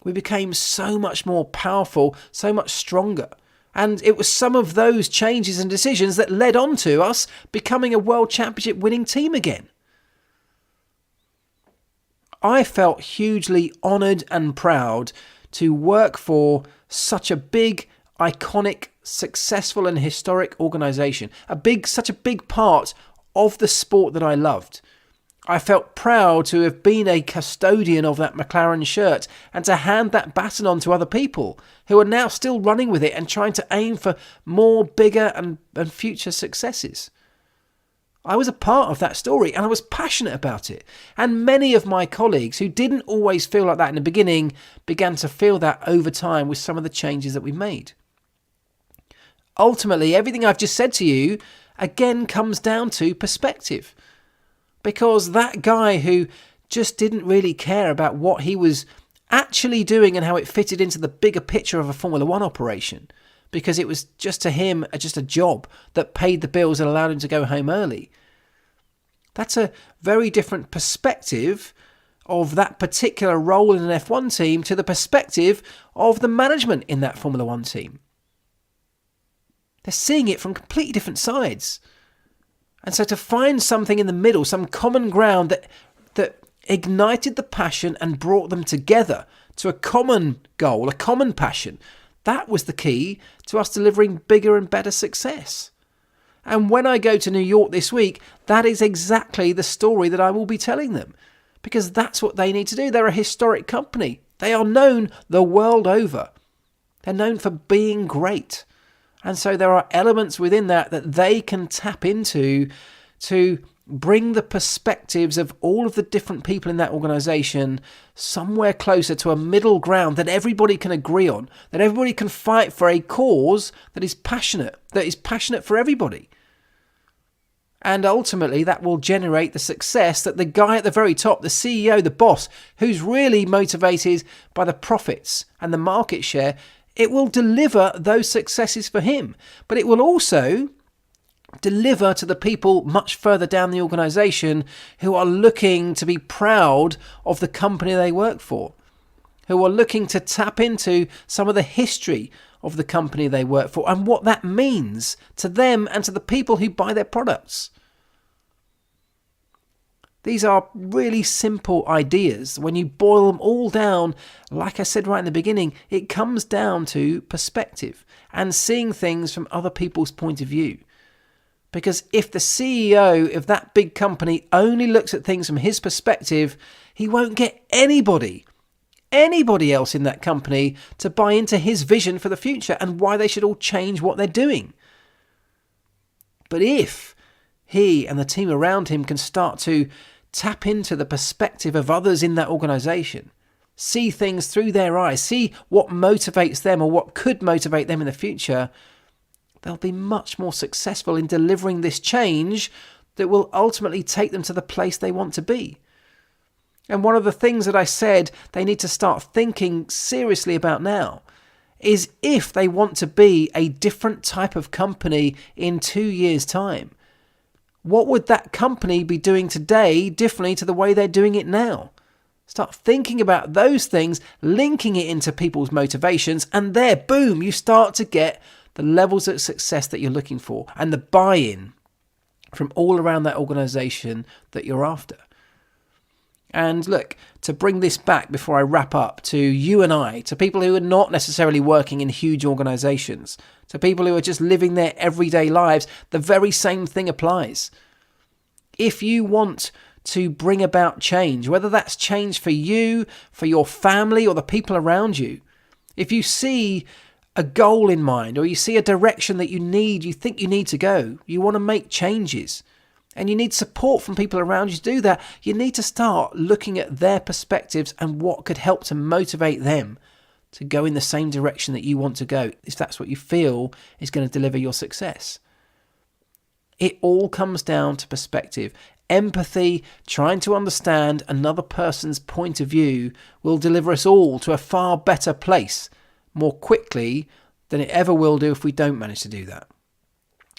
we became so much more powerful, so much stronger. And it was some of those changes and decisions that led on to us becoming a World Championship winning team again. I felt hugely honoured and proud to work for such a big, iconic, successful and historic organisation. Such a big part of the sport that I loved. I felt proud to have been a custodian of that McLaren shirt and to hand that baton on to other people who are now still running with it and trying to aim for more, bigger and future successes. I was a part of that story and I was passionate about it. And many of my colleagues who didn't always feel like that in the beginning began to feel that over time with some of the changes that we made. Ultimately, everything I've just said to you again comes down to perspective. Because that guy who just didn't really care about what he was actually doing and how it fitted into the bigger picture of a Formula One operation, because it was just to him just a job that paid the bills and allowed him to go home early. That's a very different perspective of that particular role in an F1 team to the perspective of the management in that Formula One team. They're seeing it from completely different sides. And so to find something in the middle, some common ground that ignited the passion and brought them together to a common goal, a common passion, that was the key to us delivering bigger and better success. And when I go to New York this week, that is exactly the story that I will be telling them. Because that's what they need to do. They're a historic company. They are known the world over. They're known for being great. And so there are elements within that they can tap into to bring the perspectives of all of the different people in that organisation somewhere closer to a middle ground that everybody can agree on, that everybody can fight for a cause that is passionate for everybody. And ultimately that will generate the success that the guy at the very top, the CEO, the boss, who's really motivated by the profits and the market share, it will deliver those successes for him. But it will also deliver to the people much further down the organisation who are looking to be proud of the company they work for, who are looking to tap into some of the history of the company they work for and what that means to them and to the people who buy their products. These are really simple ideas. When you boil them all down, like I said right in the beginning, it comes down to perspective and seeing things from other people's point of view. Because if the CEO of that big company only looks at things from his perspective, he won't get anybody else in that company to buy into his vision for the future and why they should all change what they're doing. But if he and the team around him can start to tap into the perspective of others in that organisation, see things through their eyes, see what motivates them or what could motivate them in the future, they'll be much more successful in delivering this change that will ultimately take them to the place they want to be. And one of the things that I said they need to start thinking seriously about now is if they want to be a different type of company in 2 years' time, what would that company be doing today differently to the way they're doing it now? Start thinking about those things, linking it into people's motivations, and there, boom, you start to get the levels of success that you're looking for and the buy-in from all around that organization that you're after. And look, to bring this back before I wrap up to you and I, to people who are not necessarily working in huge organizations, to people who are just living their everyday lives, the very same thing applies. If you want to bring about change, whether that's change for you, for your family, or the people around you, if you see a goal in mind, or you see a direction that you think you need to go, you want to make changes, and you need support from people around you to do that, you need to start looking at their perspectives and what could help to motivate them to go in the same direction that you want to go, if that's what you feel is going to deliver your success. It all comes down to perspective. Empathy, trying to understand another person's point of view, will deliver us all to a far better place more quickly than it ever will do if we don't manage to do that.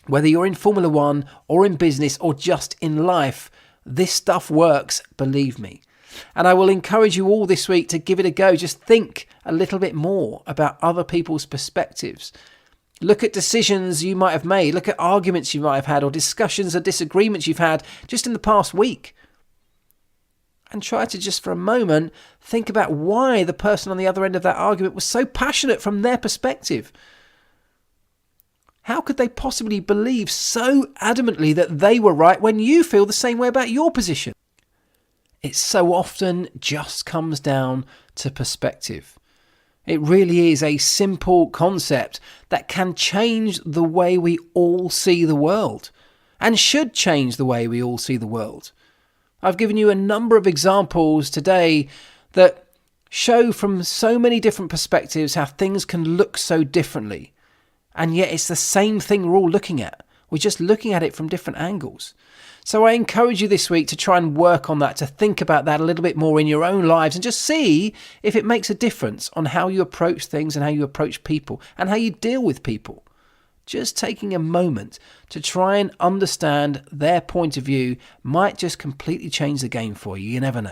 Whether you're in Formula One or in business or just in life, this stuff works, believe me. And I will encourage you all this week to give it a go. Just think a little bit more about other people's perspectives. Look at decisions you might have made. Look at arguments you might have had or discussions or disagreements you've had just in the past week. And try to just for a moment think about why the person on the other end of that argument was so passionate from their perspective. How could they possibly believe so adamantly that they were right when you feel the same way about your position? It so often just comes down to perspective. It really is a simple concept that can change the way we all see the world, and should change the way we all see the world. I've given you a number of examples today that show from so many different perspectives how things can look so differently. And yet it's the same thing we're all looking at. We're just looking at it from different angles. So I encourage you this week to try and work on that, to think about that a little bit more in your own lives and just see if it makes a difference on how you approach things and how you approach people and how you deal with people. Just taking a moment to try and understand their point of view might just completely change the game for you. You never know.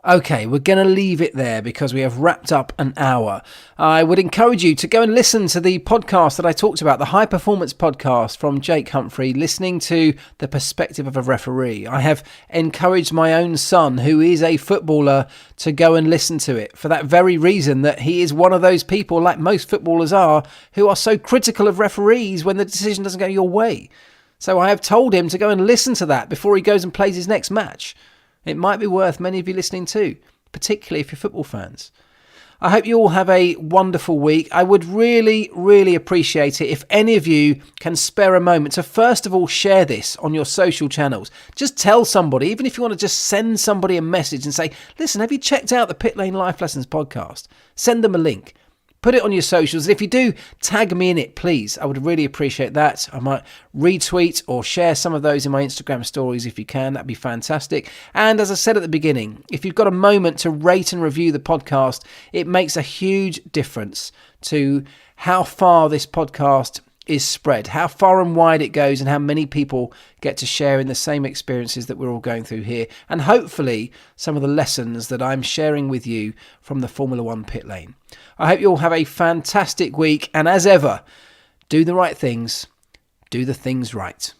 Okay, we're going to leave it there because we have wrapped up an hour. I would encourage you to go and listen to the podcast that I talked about, the High Performance Podcast from Jake Humphrey, listening to the perspective of a referee. I have encouraged my own son, who is a footballer, to go and listen to it for that very reason, that he is one of those people, like most footballers are, who are so critical of referees when the decision doesn't go your way. So I have told him to go and listen to that before he goes and plays his next match. It might be worth many of you listening too, particularly if you're football fans. I hope you all have a wonderful week. I would really, really appreciate it if any of you can spare a moment to first of all share this on your social channels. Just tell somebody, even if you want to just send somebody a message and say, listen, have you checked out the Pit Lane Life Lessons podcast? Send them a link. Put it on your socials. If you do, tag me in it, please. I would really appreciate that. I might retweet or share some of those in my Instagram stories if you can. That'd be fantastic. And as I said at the beginning, if you've got a moment to rate and review the podcast, it makes a huge difference to how far this podcast is spread, how far and wide it goes, and how many people get to share in the same experiences that we're all going through here. And hopefully some of the lessons that I'm sharing with you from the Formula One pit lane. I hope you all have a fantastic week. And as ever, do the right things, do the things right.